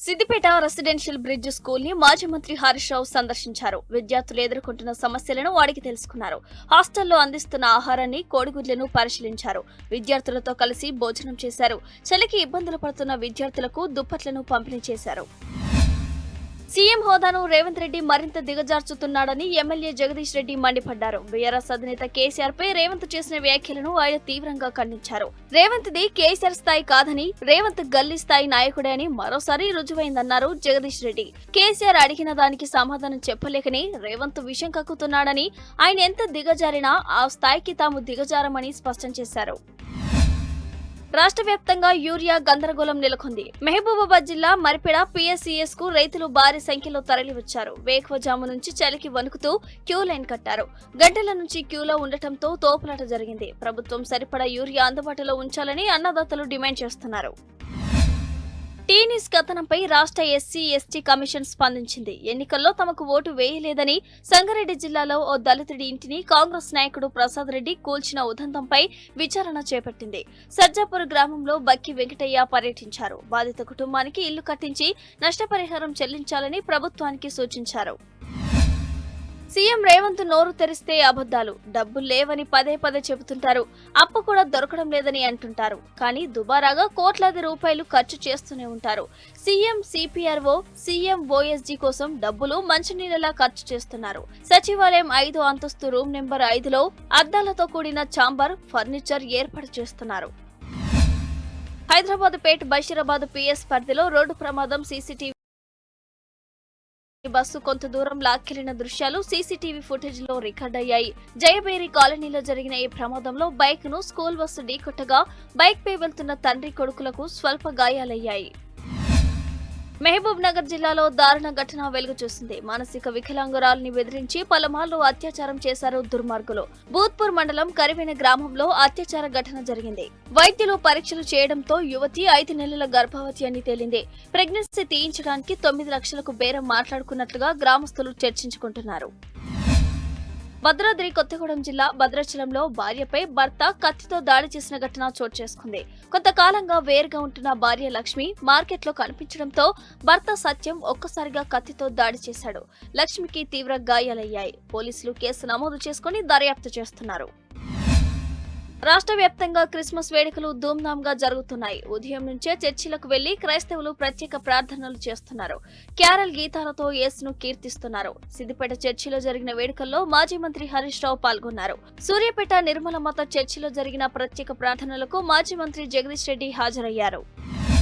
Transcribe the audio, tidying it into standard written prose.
Siddipet residential bridge school ని మాజీ మంత్రి హరీష్ రావు సందర్శించారు. విద్యార్థులు ఎదుర్కొంటున్న సమస్యలను అడిగి తెలుసుకున్నారు. హాస్టల్లో అందిస్తున్న ఆహారాన్ని, కోడిగుడ్లను పరిశీలించారు. విద్యార్థులతో కలిసి భోజనం చేశారు. చలికి ఇబ్బందులు పడుతున్న విద్యార్థులకు దుప్పట్లను పంపిణీ చేశారు. సీఎం హోదాను రేవంత్ రెడ్డి మరింత దిగజార్చుతున్నాడని ఎమ్మెల్యే జగదీష్ రెడ్డి మండిపడ్డారు. బీఆర్ఎస్ అధినేత కేసీఆర్ పై రేవంత్ చేసిన వ్యాఖ్యలను ఆయన తీవ్రంగా ఖండించారు. రేవంత్ ది కేసీఆర్ స్థాయి కాదని, రేవంత్ గల్లీ స్థాయి నాయకుడే అని మరోసారి రుజువైందన్నారు జగదీష్ రెడ్డి. కేసీఆర్ అడిగిన దానికి సమాధానం చెప్పలేకనే రేవంత్ విషం కక్కుతున్నాడని, ఆయన ఎంత దిగజారినా ఆ స్థాయికి తాము దిగజారమని స్పష్టం చేశారు. రాష్ట్ర వ్యాప్తంగా యూరియా గందరగోళం నెలకొంది. మహబూబాబాద్ జిల్లా మరిపెడ పిఎస్సిఎస్ కు రైతులు భారీ సంఖ్యలో తరలివచ్చారు. వేకువజాము నుంచి చలికి వణుకుతూ క్యూ లైన్ కట్టారు. గంటల నుంచి క్యూలో ఉండటంతో తోపులాట జరిగింది. ప్రభుత్వం సరిపడా యూరియా అందుబాటులో ఉంచాలని అన్నదాతలు డిమాండ్ చేస్తున్నారు. టీనిస్ కథనంపై రాష్ట్ర ఎస్సీ ఎస్టీ కమిషన్ స్పందించింది. ఎన్నికల్లో తమకు ఓటు వేయలేదని సంగారెడ్డి జిల్లాలో ఓ దళితుడి ఇంటిని కాంగ్రెస్ నాయకుడు ప్రసాద్ రెడ్డి కూల్చిన ఉదంతంపై విచారణ చేపట్టింది. సజ్జాపూర్ గ్రామంలో బక్కి వెంకటయ్య పర్యటించారు. బాధిత కుటుంబానికి ఇల్లు కట్టించి నష్టపరిహారం చెల్లించాలని ప్రభుత్వానికి సూచించారు. సీఎం రేవంత్ నోరు తెరిస్తే అబద్దాలు, డబ్బులు లేవని పదే పదే చెబుతుంటారు. అప్పు కూడా దొరకడం లేదని అంటుంటారు. కానీ దుబారాగా కోట్లాది రూపాయలు ఖర్చు చేస్తూనే ఉంటారు. సీఎం సిపిఆర్ఓ, సీఎం ఓఎస్జీ కోసం డబ్బులు మంచినీళ్ళలా ఖర్చు చేస్తున్నారు. సచివాలయం 5వ అంతస్తు రూమ్ నెంబర్ 5లో అద్దాలతో కూడిన ఛాంబర్, ఫర్నిచర్ ఏర్పాటు చేస్తున్నారు. హైదరాబాద్ పేట్ బషీరాబాద్ పిఎస్ పరిధిలో రోడ్డు ప్రమాదం. సీసీటీవీ బస్సు కొంత దూరం లాక్కెళ్లిన దృశ్యాలు సీసీటీవీ ఫుటేజ్ లో రికార్డయ్యాయి. జయబేరి కాలనీలో జరిగిన ఈ ప్రమాదంలో బైక్ ను స్కూల్ బస్సు ఢీకొట్టగా బైక్ పై వెళ్తున్న తండ్రి కొడుకులకు స్వల్ప గాయాలయ్యాయి. మహబూబ్ నగర్ జిల్లాలో దారుణ ఘటన వెలుగు చూసింది. మానసిక వికలాంగురాలిని బెదిరించి పలుమార్లు అత్యాచారం చేశారు దుర్మార్గులు. బూత్పూర్ మండలం కరివేన గ్రామంలో అత్యాచార ఘటన జరిగింది. వైద్యులు పరీక్షలు చేయడంతో యువతి 5 నెలల గర్భవతి అని తేలింది. ప్రెగ్నెన్సీ తీయించడానికి 9 లక్షలకు బేరం మాట్లాడుకున్నట్లుగా గ్రామస్తులు చర్చించుకుంటున్నారు. భద్రాద్రి కొత్తగూడెం జిల్లా భద్రాచలంలో భార్యపై భర్త కత్తితో దాడి చేసిన ఘటన చోటు చేసుకుంది. కొంతకాలంగా వేరుగా ఉంటున్న భార్య లక్ష్మి మార్కెట్లో కనిపించడంతో భర్త సత్యం ఒక్కసారిగా కత్తితో దాడి చేశాడు. లక్ష్మికి తీవ్ర గాయాలయ్యాయి. పోలీసులు కేసు నమోదు చేసుకుని దర్యాప్తు చేస్తున్నారు. రాష్ట్ర వ్యాప్తంగా క్రిస్మస్ వేడుకలు ధూమ్ధాంగా జరుగుతున్నాయి. ఉదయం నుంచే చర్చిలకు వెళ్లి క్రైస్తవులు ప్రత్యేక ప్రార్థనలు చేస్తున్నారు. క్యారల్ గీతాలతో యేసును కీర్తిస్తున్నారు. సిద్దిపేట చర్చిలో జరిగిన వేడుకల్లో మాజీ మంత్రి హరీష్ రావు పాల్గొన్నారు. సూర్యాపేట నిర్మల మత చర్చిలో జరిగిన ప్రత్యేక ప్రార్థనలకు మాజీ మంత్రి జగదీష్ రెడ్డి హాజరయ్యారు.